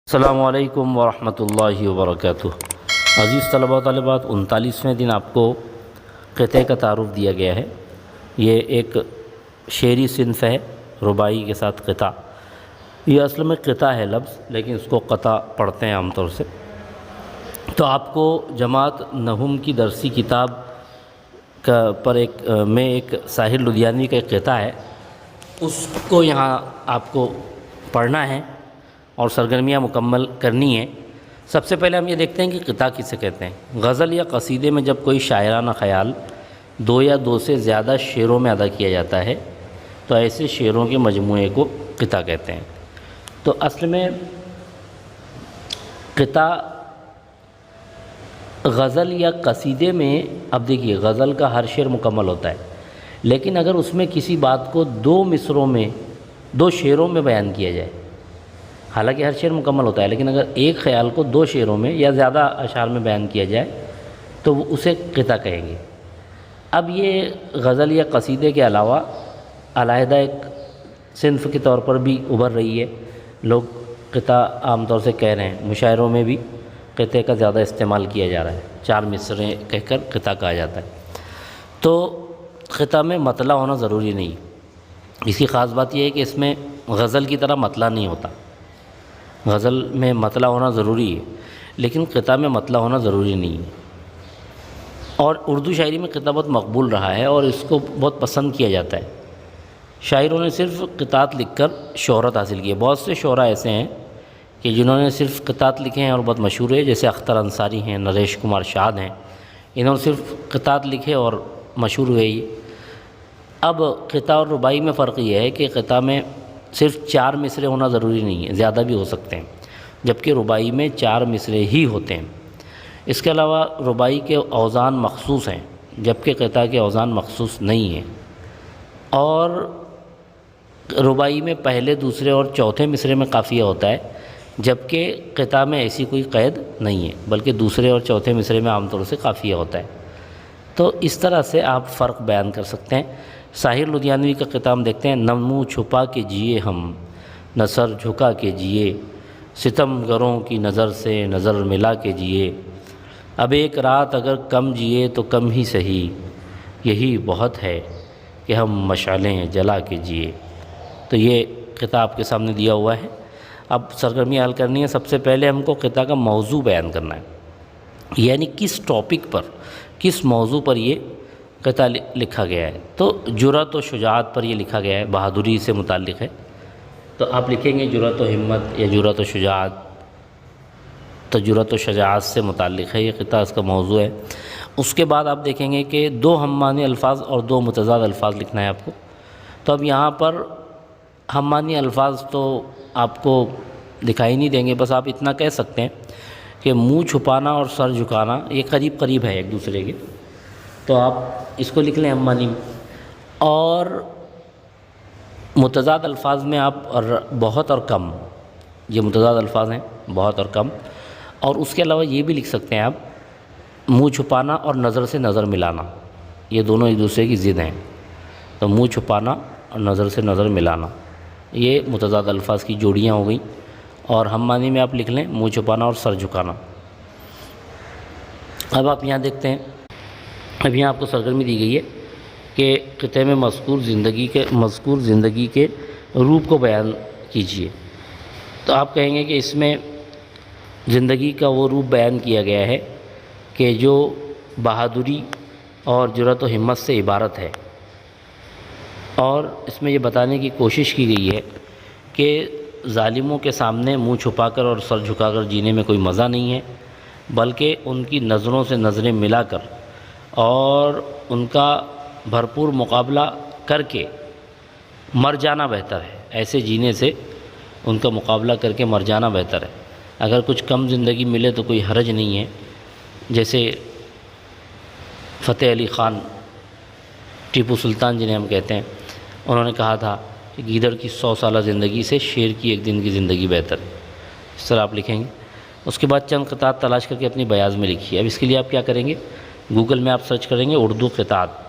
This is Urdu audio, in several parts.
السلام علیکم ورحمۃ اللہ وبرکاتہ۔ عزیز طلباء و طالبات، 39ویں دن آپ کو قطعے کا تعارف دیا گیا ہے۔ یہ ایک شعری صنف ہے، رباعی کے ساتھ قطع۔ یہ اصل میں قطع ہے لفظ، لیکن اس کو قطع پڑھتے ہیں عام طور سے۔ تو آپ کو جماعت نحوم کی درسی کتاب پر ایک ساحر لدھیانوی کا ایک قطع ہے، اس کو یہاں آپ کو پڑھنا ہے اور سرگرمیاں مکمل کرنی ہیں۔ سب سے پہلے ہم یہ دیکھتے ہیں کہ قطع کسے کہتے ہیں۔ غزل یا قصیدے میں جب کوئی شاعرانہ خیال دو یا دو سے زیادہ شعروں میں ادا کیا جاتا ہے تو ایسے شعروں کے مجموعے کو قطع کہتے ہیں۔ تو اصل میں قطع غزل یا قصیدے میں، اب دیکھیے غزل کا ہر شعر مکمل ہوتا ہے، لیکن اگر اس میں کسی بات کو دو شعروں میں بیان کیا جائے، حالانکہ ہر شعر مکمل ہوتا ہے، لیکن اگر ایک خیال کو دو شعروں میں یا زیادہ اشعار میں بیان کیا جائے تو وہ اسے قطع کہیں گے۔ اب یہ غزل یا قصیدے کے علاوہ علیحدہ ایک صنف کے طور پر بھی ابھر رہی ہے۔ لوگ قطع عام طور سے کہہ رہے ہیں، مشاعروں میں بھی قطعے کا زیادہ استعمال کیا جا رہا ہے، 4 مصرعیں کہہ کر قطع کہا جاتا ہے۔ تو قطع میں مطلع ہونا ضروری نہیں۔ اس کی خاص بات یہ ہے کہ اس میں غزل کی طرح مطلع نہیں ہوتا۔ غزل میں مطلع ہونا ضروری ہے، لیکن قطع میں مطلع ہونا ضروری نہیں ہے۔ اور اردو شاعری میں قطع بہت مقبول رہا ہے اور اس کو بہت پسند کیا جاتا ہے۔ شاعروں نے صرف قطعات لکھ کر شہرت حاصل کی ہے۔ بہت سے شعراء ایسے ہیں کہ جنہوں نے صرف قطعات لکھے ہیں اور بہت مشہور ہے، جیسے اختر انصاری ہیں، نریش کمار شاد ہیں، انہوں نے صرف قطعات لکھے اور مشہور ہوئے یہ۔ اب قطع اور رباعی میں فرق یہ ہے کہ قطع میں صرف 4 مصرعے ہونا ضروری نہیں ہے، زیادہ بھی ہو سکتے ہیں، جبکہ رباعی میں 4 مصرعے ہی ہوتے ہیں۔ اس کے علاوہ رباعی کے اوزان مخصوص ہیں، جبکہ قطع کے اوزان مخصوص نہیں ہیں۔ اور رباعی میں پہلے، دوسرے اور چوتھے مصرعے میں قافیہ ہوتا ہے، جبکہ قطع میں ایسی کوئی قید نہیں ہے، بلکہ دوسرے اور چوتھے مصرعے میں عام طور سے قافیہ ہوتا ہے۔ تو اس طرح سے آپ فرق بیان کر سکتے ہیں۔ ساحر لدھیانوی کا قطع ہم دیکھتے ہیں۔ نہ منہ چھپا کے جیے ہم، نہ سر جھکا کے جیے، ستم گروں کی نظر سے نظر ملا کے جیے، اب ایک رات اگر کم جیے تو کم ہی سہی، یہی بہت ہے کہ ہم مشعلیں جلا کے جیے۔ تو یہ قطع آپ کے سامنے دیا ہوا ہے۔ اب سرگرمی حل کرنی ہے۔ سب سے پہلے ہم کو قطع کا موضوع بیان کرنا ہے، یعنی کس ٹاپک پر، کس موضوع پر یہ قطع لکھا گیا ہے۔ تو جرأت و شجاعت پر یہ لکھا گیا ہے، بہادری سے متعلق ہے۔ تو آپ لکھیں گے جرأت و ہمت یا جرأت و شجاعت، تو جرأت و شجاعت سے متعلق ہے یہ قطع، اس کا موضوع ہے۔ اس کے بعد آپ دیکھیں گے کہ 2 ہم معنی الفاظ اور 2 متضاد الفاظ لکھنا ہے آپ کو۔ تو اب یہاں پر ہم معنی الفاظ تو آپ کو دکھائی نہیں دیں گے، بس آپ اتنا کہہ سکتے ہیں کہ منہ چھپانا اور سر جھکانا یہ قریب قریب ہے ایک دوسرے کے، تو آپ اس کو لکھ لیں ہم معنی میں۔ اور متضاد الفاظ میں آپ بہت اور کم، یہ متضاد الفاظ ہیں، بہت اور کم۔ اور اس کے علاوہ یہ بھی لکھ سکتے ہیں آپ منہ چھپانا اور نظر سے نظر ملانا، یہ دونوں ایک دوسرے کی ضد ہیں۔ تو منہ چھپانا اور نظر سے نظر ملانا، یہ متضاد الفاظ کی جوڑیاں ہو گئیں۔ اور ہم معنی میں آپ لکھ لیں منہ چھپانا اور سر جھکانا۔ اب آپ یہاں دیکھتے ہیں، اب یہاں آپ کو سرگرمی دی گئی ہے کہ قطعے میں مذکور زندگی کے روپ کو بیان کیجیے۔ تو آپ کہیں گے کہ اس میں زندگی کا وہ روپ بیان کیا گیا ہے کہ جو بہادری اور جرأت و ہمت سے عبارت ہے، اور اس میں یہ بتانے کی کوشش کی گئی ہے کہ ظالموں کے سامنے منہ چھپا کر اور سر جھکا کر جینے میں کوئی مزہ نہیں ہے، بلکہ ان کی نظروں سے نظریں ملا کر اور ان کا بھرپور مقابلہ کر کے مر جانا بہتر ہے۔ ایسے جینے سے ان کا مقابلہ کر کے مر جانا بہتر ہے۔ اگر کچھ کم زندگی ملے تو کوئی حرج نہیں ہے، جیسے فتح علی خان، ٹیپو سلطان جنہیں ہم کہتے ہیں، انہوں نے کہا تھا کہ گیدڑ کی 100 سالہ زندگی سے شیر کی 1 دن کی زندگی بہتر ہے۔ اس طرح آپ لکھیں گے۔ اس کے بعد چند قطعات تلاش کر کے اپنی بیاض میں لکھیے۔ اب اس کے لیے آپ کیا کریں گے، گوگل میں آپ سرچ کریں گے اردو قطعات۔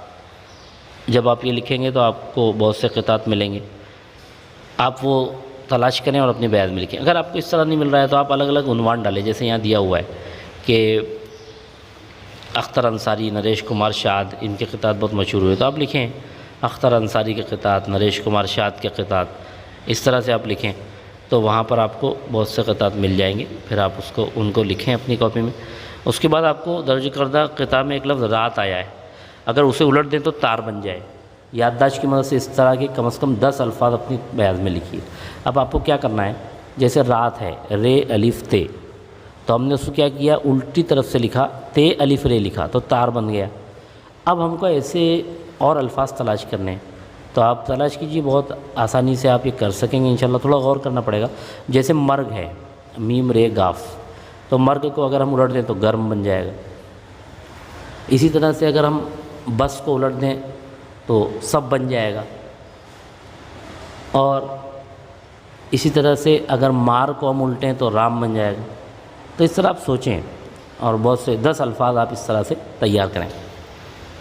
جب آپ یہ لکھیں گے تو آپ کو بہت سے قطعات ملیں گے۔ آپ وہ تلاش کریں اور اپنے بیان میں لکھیں۔ اگر آپ کو اس طرح نہیں مل رہا ہے تو آپ الگ الگ عنوان ڈالیں، جیسے یہاں دیا ہوا ہے کہ اختر انصاری، نریش کمار شاد، ان کے قطعات بہت مشہور ہوئے، تو آپ لکھیں اختر انصاری کے قطعات، نریش کمار شاد کے قطعات، اس طرح سے آپ لکھیں تو وہاں پر آپ کو بہت سے قطعات مل جائیں گے۔ پھر آپ ان کو لکھیں اپنی کاپی میں۔ اس کے بعد آپ کو درج کردہ قطع میں ایک لفظ رات آیا ہے، اگر اسے الٹ دیں تو تار بن جائے۔ یادداشت کی مدد سے اس طرح کے کم از کم 10 الفاظ اپنی بیان میں لکھیے۔ اب آپ کو کیا کرنا ہے، جیسے رات ہے، رے الف تے، تو ہم نے اس کو کیا کیا، الٹی طرف سے لکھا، تے الف رے لکھا تو تار بن گیا۔ اب ہم کو ایسے اور الفاظ تلاش کرنے ہیں، تو آپ تلاش کیجیے، بہت آسانی سے آپ یہ کر سکیں گے انشاءاللہ۔ تھوڑا غور کرنا پڑے گا۔ جیسے مرگ ہے، میم رے گاف، تو مرگ کو اگر ہم الٹ دیں تو گرم بن جائے گا۔ اسی طرح سے اگر ہم بس کو الٹ دیں تو سب بن جائے گا۔ اور اسی طرح سے اگر مار کو ہم الٹیں تو رام بن جائے گا۔ تو اس طرح آپ سوچیں اور بہت سے 10 الفاظ آپ اس طرح سے تیار کریں۔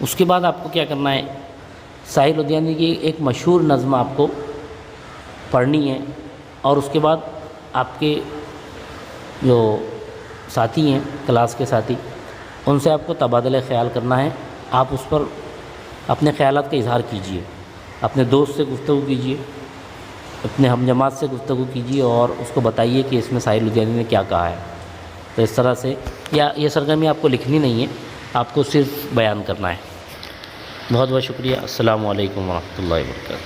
اس کے بعد آپ کو کیا کرنا ہے، ساحل لدھیانوی کی ایک مشہور نظم آپ کو پڑھنی ہے، اور اس کے بعد آپ کے جو ساتھی ہیں، کلاس کے ساتھی، ان سے آپ کو تبادلہ خیال کرنا ہے۔ آپ اس پر اپنے خیالات کا اظہار کیجیے، اپنے دوست سے گفتگو کیجیے، اپنے ہم جماعت سے گفتگو کیجیے، اور اس کو بتائیے کہ اس میں ساحل لدھیانوی نے کیا کہا ہے۔ تو اس طرح سے، یا یہ سرگرمی آپ کو لکھنی نہیں ہے، آپ کو صرف بیان کرنا ہے۔ بہت بہت شکریہ۔ السلام علیکم ورحمۃ اللہ وبرکاتہ۔